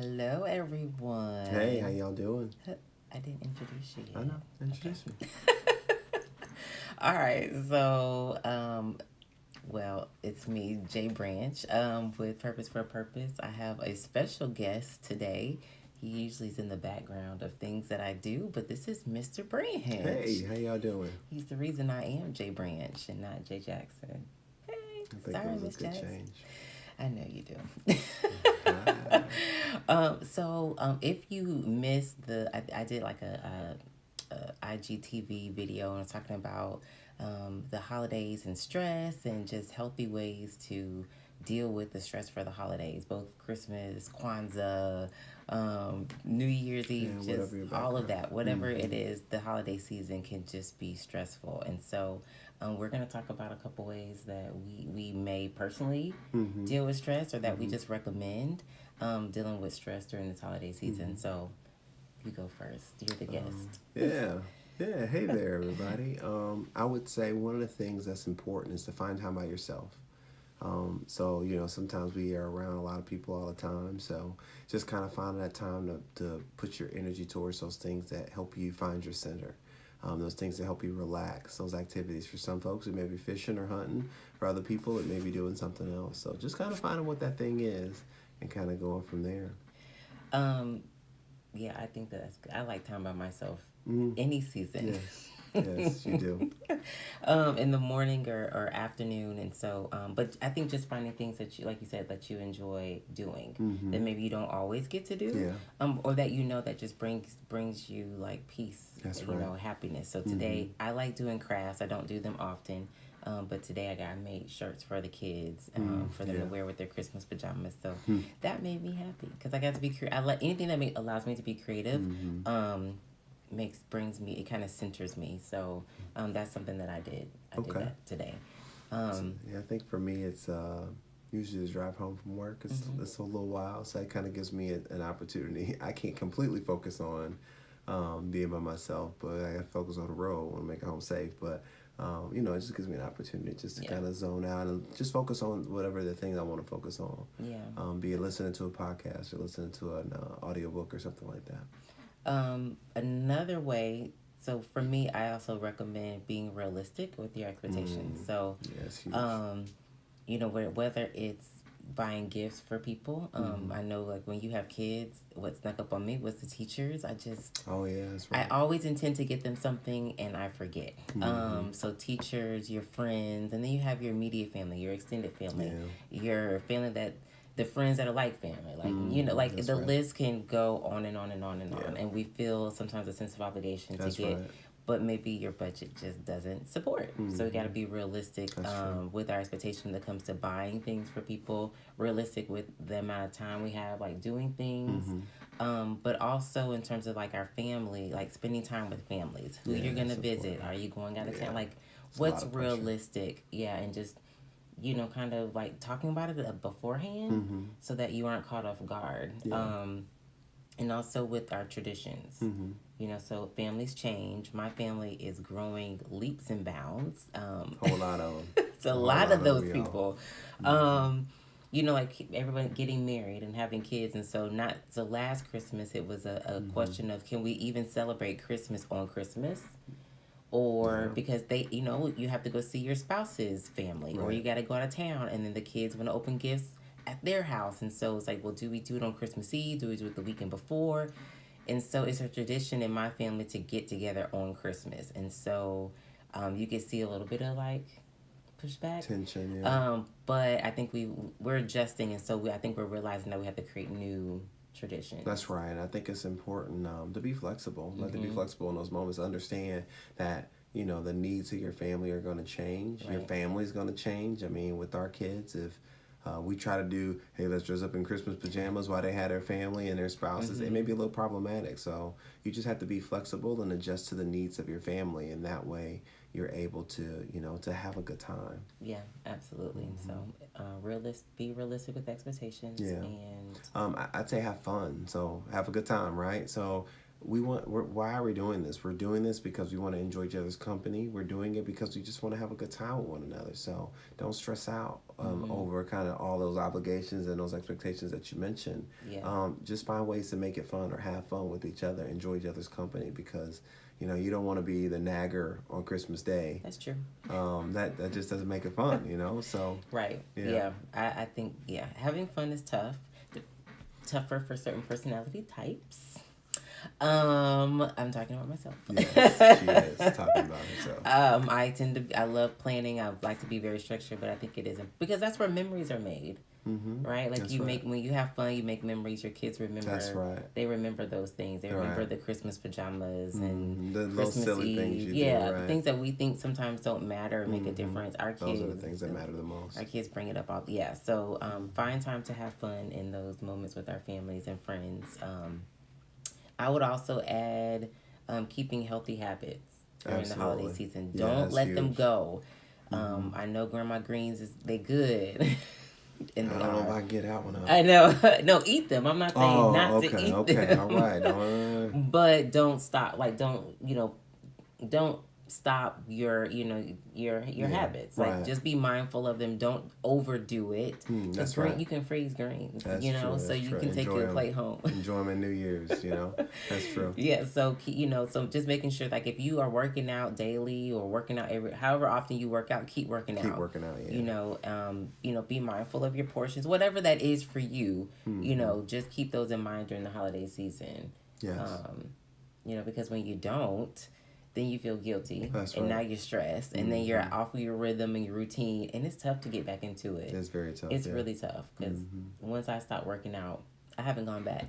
Hello, everyone. Hey, how y'all doing? I didn't introduce you I yet. know. Introduce me. All right, well, it's me, Jay Branch, with Purpose for a Purpose. I have a special guest today. He usually is in the background of things that I do, but this is Mr. Branch. Hey, how y'all doing? He's the reason I am Jay Branch and not Jay Jackson. Hey, I think sorry, it was Miss a good Jackson. change. I know you do. Ah, If you missed I did like a IGTV video and I was talking about the holidays and stress and just healthy ways to deal with the stress for the holidays, both Christmas, Kwanzaa, New Year's yeah, Eve, just whatever your all of background. that. Whatever it Mm-hmm. is, the holiday season can just be stressful. And so we're going to talk about a couple ways that we may personally Mm-hmm. deal with stress or that we Mm-hmm. just recommend dealing with stress during this holiday season. Mm-hmm. So you go first. You're the guest. Yeah. Yeah. Hey there, everybody. I would say one of the things that's important is to find time by yourself. Sometimes we are around a lot of people all the time. So just kind of finding that time to put your energy towards those things that help you find your center. Those things that help you relax, those activities. For some folks, it may be fishing or hunting. For other people, it may be doing something else. So just kind of finding what that thing is and kind of going from there. Um, yeah, I think that's good. I like time by myself Mm-hmm. any season. Yes. Yes, you do. In the morning or afternoon. And so, but I think just finding things that you, like you said, that you enjoy doing Mm-hmm. that maybe you don't always get to do, Yeah, or that you know that just brings you like peace, that's right. happiness. So Mm-hmm. today I like doing crafts. I don't do them often. But today I made shirts for the kids for them to Yeah. wear with their Christmas pajamas. So Hmm. that made me happy because I got to be I like anything that allows me to be creative. Mm-hmm. Brings me, it kind of centers me. So that's something that I did Okay. that today. So, um yeah, I think for me, it's usually the drive home from work. mhm. It's a little while, so it kind of gives me an opportunity. I can't completely focus on being by myself, but I got to focus on the road. I want to make it home safe, but it just gives me an opportunity just to Yeah. kind of zone out and just focus on whatever the things I want to focus on. Yeah. Be it listening to a podcast or listening to an audiobook or something like that. Another way, so for me, I also recommend being realistic with your expectations. Mm, So yeah, it's huge. um whether it's buying gifts for people. Mm-hmm. I know, like, when you have kids, what snuck up on me was the teachers. Oh, yeah, that's I right. always intend to get them something and I forget. Mm-hmm. So teachers, your friends, and then you have your immediate family, your extended family, Yeah. your family that the friends that are like family. Like, Mm-hmm. like That's the right. list can go on and on and on and Yeah. on. And we feel sometimes a sense of obligation to That's get, right. but maybe your budget just doesn't support. So we got to Mm-hmm. be realistic That's true. with our expectation when it comes to buying things for people, realistic with the amount of time we have, like, doing things. Mm-hmm. But also in terms of like our family, like spending time with families, who Yeah, you're gonna it's visit, important. are you going out of Yeah, town? Like, it's a lot what's of pressure. realistic? Yeah, and just kind of like talking about it beforehand Mm-hmm. so that you aren't caught off guard. Yeah. And also with our traditions. Mm-hmm. So families change. My family is growing leaps and bounds. Whole lot of them. It's a A whole lot lot of of those them, y'all. people. Mm-hmm. Like everyone getting married and having kids. And so, not so last Christmas, it was a Mm-hmm. question of, can we even celebrate Christmas on Christmas? Or Yeah. because you have to go see your spouse's family, or Right. you got to go out of town, and then the kids want to open gifts at their house. And so it's like, well, do we do it on Christmas Eve? Do we do it the weekend before? And so it's a tradition in my family to get together on Christmas. And so you can see a little bit of like pushback. Tension. Yeah. But I think we're adjusting, and so I think we're realizing that we have to create new traditions. That's right. I think it's important to be flexible. Like to be Mm-hmm. flexible in those moments. Understand that the needs of your family are going to change. Your Right. family's going to change. I mean, with our kids, if we try to do, hey, let's dress up in Christmas pajamas while they had their family and their spouses, it Mm-hmm. may be a little problematic. So you just have to be flexible and adjust to the needs of your family, and that way you're able to, to have a good time. Yeah, absolutely. And so, Hmm. be realistic with expectations, Yeah. and I'd say have fun. So have a good time, right? So why are we doing this? We're doing this because we want to enjoy each other's company. We're doing it because we just want to have a good time with one another. So don't stress out over kind of all those obligations and those expectations that you mentioned. Yeah. Just find ways to make it fun or have fun with each other, enjoy each other's company, because you don't want to be the nagger on Christmas Day. That's true. That just doesn't make it fun. So Right. Yeah. I think, yeah, having fun is tough. Tougher for certain personality types. I'm talking about myself. Yes, she is talking about herself. I love planning. I like to be very structured, but I think it isn't, because that's where memories are made. Right? Like, That's you right. make, when you have fun, you make memories. Your kids remember. That's right. They remember those things. They remember Right. the Christmas pajamas and The little Christmas silly Eve. things you Yeah, do, right? things that we think sometimes don't matter or make a difference. Our kids, Those are the things that matter the most. our kids bring it up all. Yeah. So find time to have fun in those moments with our families and friends. I would also add keeping healthy habits during the holiday Absolutely. season. Yeah, Don't that's let them huge. go. I know Grandma Greens they good. And I they don't know if are. I can get out one of. I know. No, eat them. I'm not saying Oh, not to okay, eat okay, them. all right. But don't stop. Like, don't stop your habits. Like, right. just be mindful of them. Don't overdo it. That's green, right. you can freeze greens, That's so true, you that's can true. take Enjoy your 'em. plate home. Enjoy them in New Year's. That's true. Yeah, so so just making sure, like, if you are working out daily or working out however often you work out, keep working out. Keep working out. Yeah. Be mindful of your portions, whatever that is for you. Just keep those in mind during the holiday season. Yes. Because when you don't, then you feel guilty. That's and right. now you're stressed, and then you're off of your rhythm and your routine, and it's tough to get back into it. It's very tough. It's yeah. really tough, because once I stopped working out, I haven't gone back.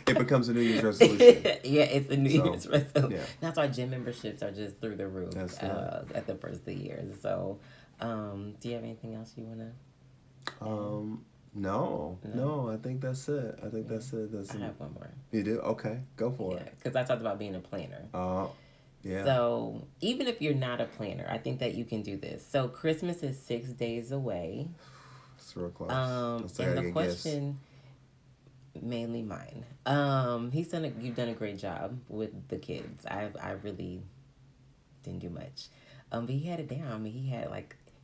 It becomes a New Year's resolution. Yeah, it's a New Year's resolution. Yeah. That's why gym memberships are just through the roof That's right. at the first of the year. So, do you have anything else you want to? No, I think that's it. That's it. I have one more. You do? Okay, go for Yeah, it. because I talked about being a planner. Yeah. So, even if you're not a planner, I think that you can do this. So, Christmas is 6 days away. It's real close. And the question, mainly mine. You've done a great job with the kids. I really didn't do much. But he had it down. I mean, he had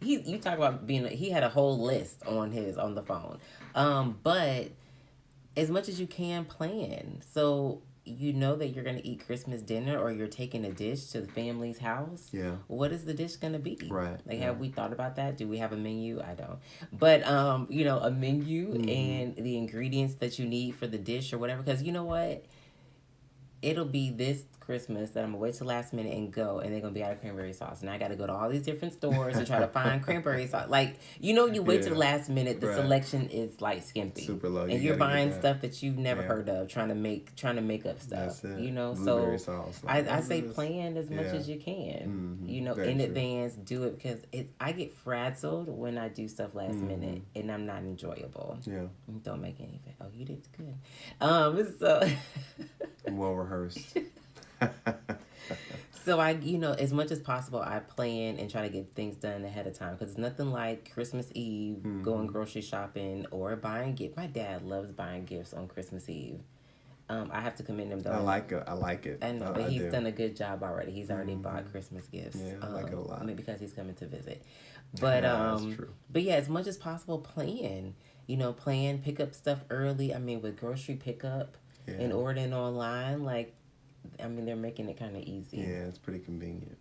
you talk about he had a whole list on the phone. But as much as you can plan. So you know that you're going to eat Christmas dinner, or you're taking a dish to the family's house. Yeah. What is the dish going to be? Right. Like, have we thought about that? Do we have a menu? I don't. But, a menu and the ingredients that you need for the dish or whatever. Because you know what? It'll be this Christmas that I'm going to wait till last minute and go, and they're going to be out of cranberry sauce. And I got to go to all these different stores to try to find cranberry sauce. Like, you wait till the last minute, the selection is, like, skimpy. Super low. And you're buying stuff that you've never heard of, trying to make up stuff. That's it. So sauce. I say plan as much as you can. Very In true. advance, do it, because I get frazzled when I do stuff last minute, and I'm not enjoyable. Yeah. Don't make any. Oh, you did good. So Well rehearsed. So as much as possible, I plan and try to get things done ahead of time, because it's nothing like Christmas Eve, going grocery shopping or buying gifts. My dad loves buying gifts on Christmas Eve. I have to commend him, though. I like it. I know, but he's done a good job already. He's already bought Christmas gifts. Yeah, I like it a lot. Maybe because he's coming to visit. But That's true. But yeah, as much as possible, plan. Pick up stuff early. I mean, with grocery pickup and ordering online, they're making it kind of easy. Yeah, it's pretty convenient.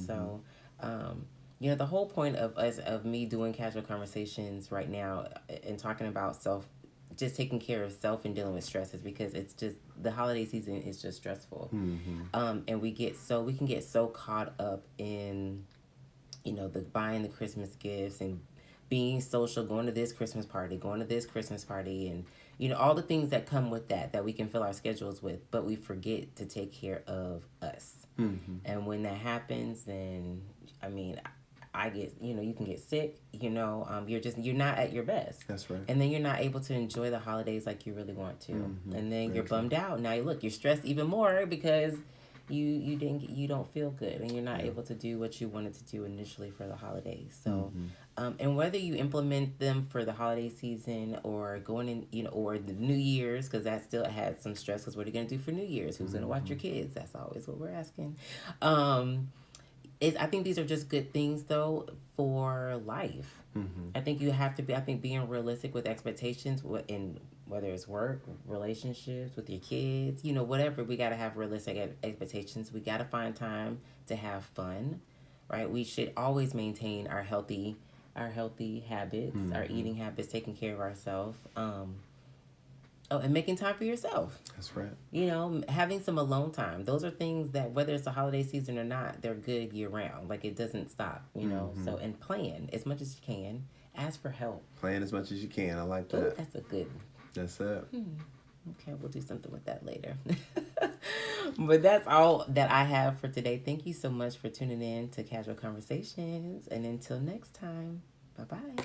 So, the whole point of me doing casual conversations right now and talking about just taking care of self and dealing with stress is because it's just, the holiday season is just stressful. And we can get so caught up in, the buying the Christmas gifts and being social, going to this Christmas party, and all the things that come with that we can fill our schedules with, but we forget to take care of us. And when that happens, then I get, you can get sick, you're not at your best. That's right. And then you're not able to enjoy the holidays like you really want to. And then you're bummed out. Now you're stressed even more because you don't feel good, and you're not able to do what you wanted to do initially for the holidays. So, and whether you implement them for the holiday season or going in, or the New Year's, because that still had some stress. Because what are you gonna do for New Year's? Who's gonna watch your kids? That's always what we're asking. I think these are just good things though for life. I think you have to be. I think being realistic with expectations, in whether it's work, relationships with your kids, whatever. We got to have realistic expectations. We got to find time to have fun, right? We should always maintain our healthy habits, our eating habits, taking care of ourselves. Oh, and making time for yourself. That's right. Having some alone time. Those are things that, whether it's the holiday season or not, they're good year round. Like, it doesn't stop, So, and plan as much as you can. Ask for help. Plan as much as you can. I like that. Ooh, that's a good one. That's it. Okay, we'll do something with that later. But that's all that I have for today. Thank you so much for tuning in to Casual Conversations. And until next time, bye-bye.